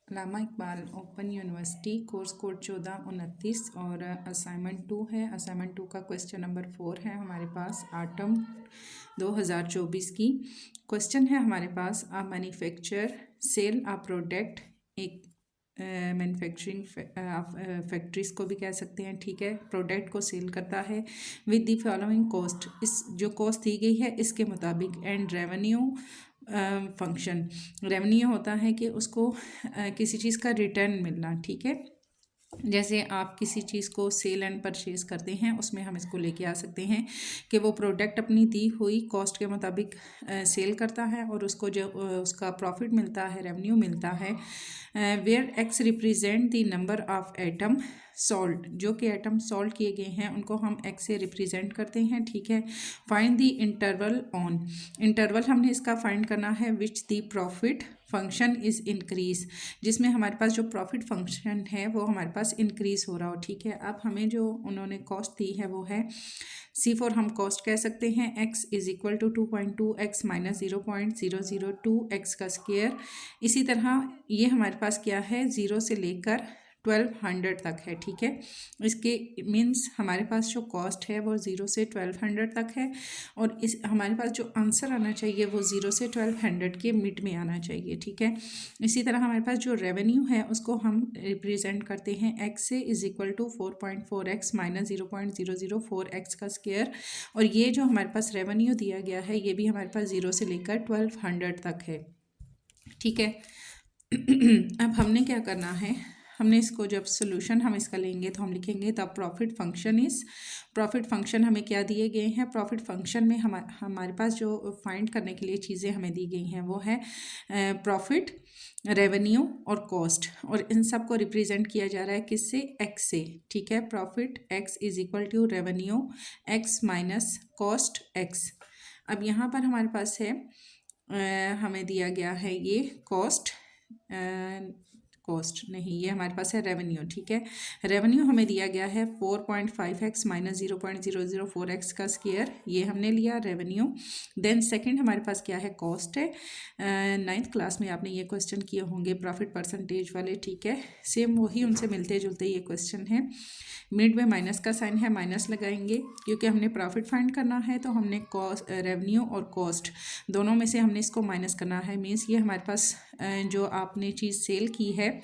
Lama Iqbal open university, course code 1429 और assignment 2 है। Assignment 2 का क्वेश्चन नंबर 4 है हमारे पास आटम 2024 की। क्वेश्चन है हमारे पास आ मैन्युफैक्चर सेल आ प्रोडक्ट, एक मैन्युफैक्चरिंग फैक्ट्रीज को भी कह सकते हैं, ठीक है, प्रोडक्ट को सेल करता है विद द फॉलोइंग कॉस्ट, इस जो कॉस्ट दी गई है इसके मुताबिक, एंड रेवेन्यू फंक्शन, रेवेन्यू होता है कि उसको किसी चीज़ का रिटर्न मिलना, ठीक है। जैसे आप किसी चीज़ को सेल एंड परचेज करते हैं, उसमें हम इसको लेके आ सकते हैं कि वो प्रोडक्ट अपनी दी हुई कॉस्ट के मुताबिक सेल करता है और उसको जो उसका प्रॉफिट मिलता है, रेवेन्यू मिलता है। Where x represent the number of atom salt, जो कि एटम सॉल्ट किए गए हैं उनको हम एक्स से रिप्रेजेंट करते हैं, ठीक है। Find the interval on, interval हमने इसका फाइंड करना है which the profit function is increase, जिसमें हमारे पास जो प्रॉफिट फंक्शन है वो हमारे पास इंक्रीज हो रहा हो, ठीक है। अब हमें जो उन्होंने कॉस्ट दी है वो है C4, हम कॉस्ट कह सकते हैं x is equal to 2.2x minus 0.002x का स्क्वायर। इसी तरह ये हमारे पास क्या है, 0 से लेकर 1200 तक है, ठीक है। इसके मीन्स हमारे पास जो कॉस्ट है वो 0 से 1200 तक है और इस हमारे पास जो आंसर आना चाहिए वो 0 से 1200 के मिड में आना चाहिए, ठीक है। इसी तरह हमारे पास जो रेवेन्यू है उसको हम रिप्रेजेंट करते हैं x से is equal to 4.4x minus 0.004x का स्क्वायर, और ये जो हमारे पास रेवेन्यू दिया गया है ये भी हमारे पास 0 से लेकर 1200 तक है, ठीक है। अब हमने क्या करना है, हमने इसको जब सोल्यूशन हम इसका लेंगे तो हम लिखेंगे the profit function is, profit function हमें क्या दिए गए हैं, प्रॉफिट फंक्शन में हमारे पास जो फाइंड करने के लिए चीज़ें हमें दी गई हैं वो है प्रॉफिट, रेवेन्यू और कॉस्ट, और इन सब को रिप्रेजेंट किया जा रहा है किससे, एक्स से, ठीक है। Profit x is equal to revenue x minus cost x. अब यहाँ पर हमारे पास है हमें दिया गया है ये कॉस्ट, कॉस्ट नहीं, ये हमारे पास है रेवेन्यू, ठीक है। रेवेन्यू हमें दिया गया है 4.5x माइनस 0.004x का स्क्वायर, ये हमने लिया रेवेन्यू। देन सेकंड हमारे पास क्या है, कॉस्ट है। 9th क्लास में आपने ये क्वेश्चन किए होंगे प्रॉफिट परसेंटेज वाले, ठीक है, सेम वही उनसे मिलते जुलते ये क्वेश्चन है। मिड में माइनस का साइन है, माइनस लगाएंगे क्योंकि हमने प्रॉफिट फाइंड करना है, तो हमने कॉस्ट, रेवेन्यू और कॉस्ट दोनों में से हमने इसको माइनस करना है। मीन्स ये हमारे पास जो आपने चीज़ सेल की है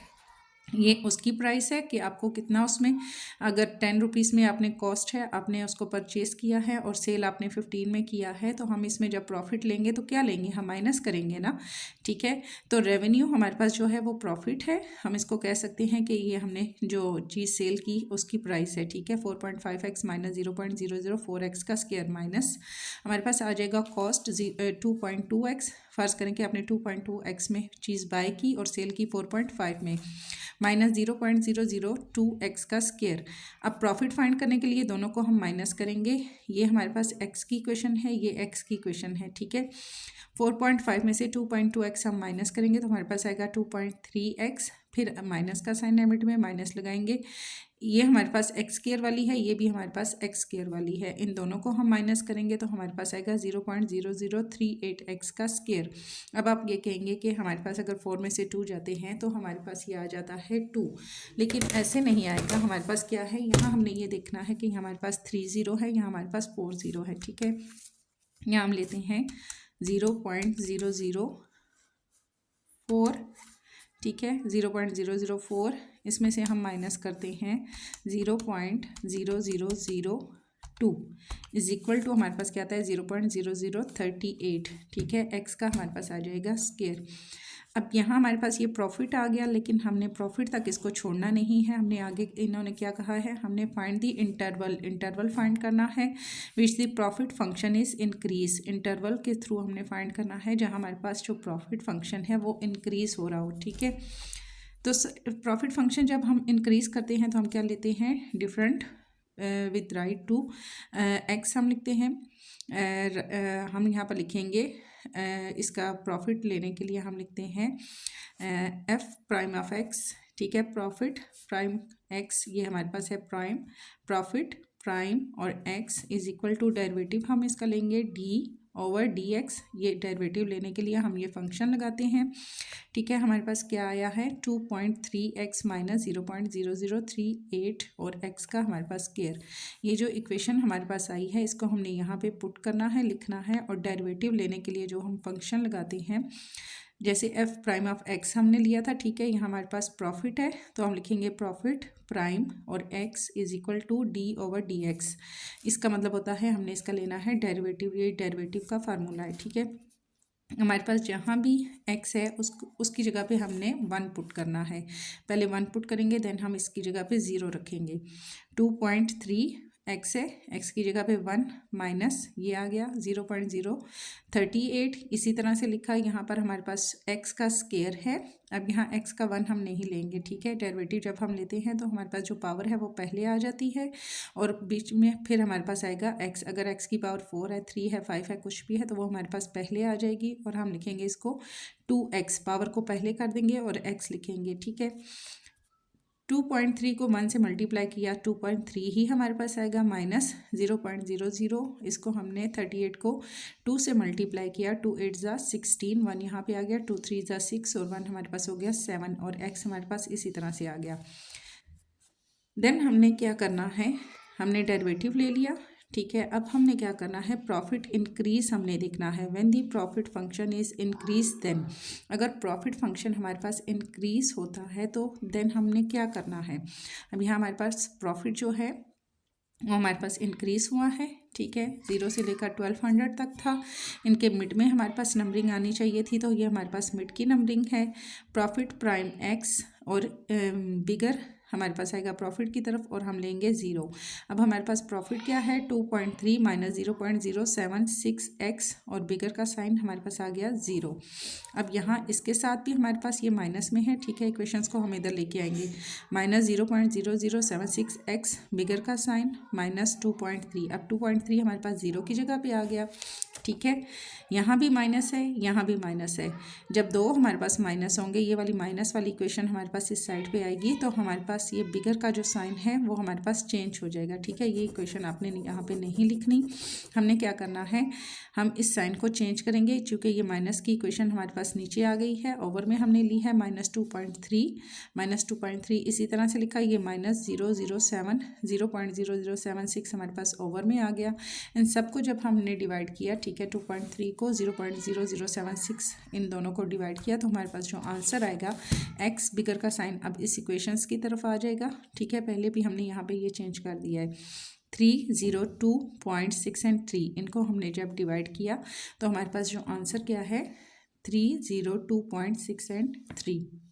ये उसकी प्राइस है कि आपको कितना उसमें, अगर 10 रुपीज़ में आपने कॉस्ट है, आपने उसको परचेज़ किया है और सेल आपने 15 में किया है, तो हम इसमें जब प्रॉफिट लेंगे तो क्या लेंगे, हम माइनस करेंगे ना, ठीक है। तो रेवेन्यू हमारे पास जो है वो प्रॉफिट है, हम इसको कह सकते हैं कि ये हमने जो चीज़ सेल की उसकी प्राइस है, ठीक है। 4.5x माइनस 0.004x का स्क्वायर माइनस हमारे पास आ जाएगा कॉस्ट 2.2x, फर्ज करें कि आपने 2.2x में चीज़ बाय की और सेल की 4.5 में, माइनस 0.002x का स्क्वायर। अब प्रॉफिट फाइंड करने के लिए दोनों को हम माइनस करेंगे, ये हमारे पास x की इक्वेशन है, ये x की इक्वेशन है, ठीक है। 4.5 में से 2.2x हम माइनस करेंगे तो हमारे पास आएगा 2.3x, फिर माइनस का साइन लिमिट में माइनस लगाएंगे, ये हमारे पास एक्स स्क्वायर वाली है, ये भी हमारे पास एक्स स्क्वायर वाली है, इन दोनों को हम माइनस करेंगे तो हमारे पास आएगा 0.0038x का स्क्वायर। अब आप ये कहेंगे कि हमारे पास अगर 4 में से 2 जाते हैं तो हमारे पास ये आ जाता है 2, लेकिन ऐसे नहीं आएगा। हमारे पास क्या है, यहाँ हमने ये देखना है कि हमारे पास 3 0 है, यहाँ हमारे पास 4 0 है, ठीक है। यहाँ हम लेते हैं 0.004, ठीक है, 0.004, इसमें से हम माइनस करते हैं 0.0002 इज इक्वल टू हमारे पास क्या आता है 0.0038, ठीक है। एक्स का हमारे पास आ जाएगा स्क्वायर। अब यहाँ हमारे पास ये प्रॉफिट आ गया, लेकिन हमने प्रॉफिट तक इसको छोड़ना नहीं है, हमने आगे इन्होंने क्या कहा है, हमने find the interval, interval find करना है which the profit function is increase, interval के थ्रू हमने फाइंड करना है जहाँ हमारे पास जो प्रॉफिट फंक्शन है वो इंक्रीज हो रहा हो, ठीक है। तो प्रॉफिट फंक्शन जब हम इंक्रीज करते हैं तो हम क्या लेते हैं, different with right to x हम लिखते हैं। हम यहाँ पर लिखेंगे इसका प्रॉफिट लेने के लिए हम लिखते हैं एफ प्राइम ऑफ एक्स, ठीक है। प्रॉफिट प्राइम एक्स, ये हमारे पास है प्राइम, प्रॉफिट प्राइम और x is equal to derivative हम इसका लेंगे डी ओवर डी एक्स, ये डेरिवेटिव लेने के लिए हम ये फंक्शन लगाते हैं। ठीक है, हमारे पास क्या आया है 2.3x माइनस 0.0038 और x का हमारे पास स्क्वायर। ये जो इक्वेशन हमारे पास आई है इसको हमने यहाँ पे पुट करना है, लिखना है, और डेरिवेटिव लेने के लिए जो हम फंक्शन लगाते हैं, जैसे एफ प्राइम ऑफ एक्स हमने लिया था, ठीक है, यहाँ हमारे पास प्रॉफिट है तो हम लिखेंगे प्रॉफिट प्राइम और x is equal to d over d x. इसका मतलब होता है हमने इसका लेना है डेरिवेटिव, ये डेरिवेटिव का फार्मूला है। ठीक है, हमारे पास जहाँ भी x है उसकी जगह पे हमने 1 पुट करना है। पहले 1 पुट करेंगे, देन हम इसकी जगह पे 0 रखेंगे। 2.3 x है, x की जगह पे 1 माइनस ये आ गया 0.038। इसी तरह से लिखा, यहाँ पर हमारे पास x का स्क्वायर है। अब यहाँ x का 1 हम नहीं लेंगे। ठीक है, डेरिवेटिव जब हम लेते हैं तो हमारे पास जो पावर है वो पहले आ जाती है और बीच में फिर हमारे पास आएगा x। अगर x की पावर 4 है, 3 है, 5 है, कुछ भी है तो वो हमारे पास पहले आ जाएगी और हम लिखेंगे इसको 2x, पावर को पहले कर देंगे और x लिखेंगे। ठीक है, 2.3 को 1 से मल्टीप्लाई किया, 2.3 ही हमारे पास आएगा, माइनस 0.00, इसको हमने 38 को 2 से मल्टीप्लाई किया, 2 8 ज़ा 16, 1 यहाँ पे आ गया, 2 3 ज़ा 6 और 1 हमारे पास हो गया 7 और x हमारे पास इसी तरह से आ गया। देन हमने क्या करना है, हमने डेरिवेटिव ले लिया। ठीक है, अब हमने क्या करना है, प्रॉफिट इंक्रीज हमने देखना है। When the profit function is increase, then अगर प्रॉफिट फंक्शन हमारे पास इंक्रीज होता है तो देन हमने क्या करना है। अब यहाँ हमारे पास प्रॉफिट जो है वो हमारे पास इंक्रीज हुआ है। ठीक है, 0 से लेकर 1200 तक था। इनके मिड में हमारे पास नंबरिंग आनी चाहिए थी, तो ये हमारे पास मिड की नंबरिंग है। प्रॉफिट प्राइम एक्स और बिगर हमारे पास आएगा प्रॉफिट की तरफ और हम लेंगे 0। अब हमारे पास प्रॉफिट क्या है 2.3 माइनस 0.076x और बिगर का साइन हमारे पास आ गया 0। अब यहाँ इसके साथ भी हमारे पास ये माइनस में है। ठीक है, इक्वेशंस को हम इधर लेके आएंगे, माइनस 0.0076x बिगर का साइन माइनस 2.3। अब 2.3 हमारे पास 0 की जगह पे आ गया। ठीक है, यहाँ भी माइनस है, यहाँ भी माइनस है। जब दो हमारे पास माइनस होंगे, ये वाली माइनस वाली इक्वेशन हमारे पास इस साइड पे आएगी तो हमारे पास ये बिगर का जो साइन है वो हमारे पास चेंज हो जाएगा। ठीक है, ये इक्वेशन आपने यहाँ पे नहीं लिखनी। हमने क्या करना है, हम इस साइन को चेंज करेंगे, चूँकि ये माइनस की इक्वेशन हमारे पास नीचे आ गई है। ओवर में हमने ली है -2.3 इसी तरह से लिखा, ये -0.0076 हमारे पास ओवर में आ गया। इन सबको जब हमने डिवाइड किया, ठीक है, 2.3 को 0.0076 इन दोनों को डिवाइड किया तो हमारे पास जो आंसर आएगा x बिगर का साइन अब इस इक्वेशंस की तरफ आ जाएगा। ठीक है, पहले भी हमने यहाँ पे ये चेंज कर दिया है। 302.6 एंड 3 इनको हमने जब डिवाइड किया तो हमारे पास जो आंसर क्या है 302.6 एंड 3।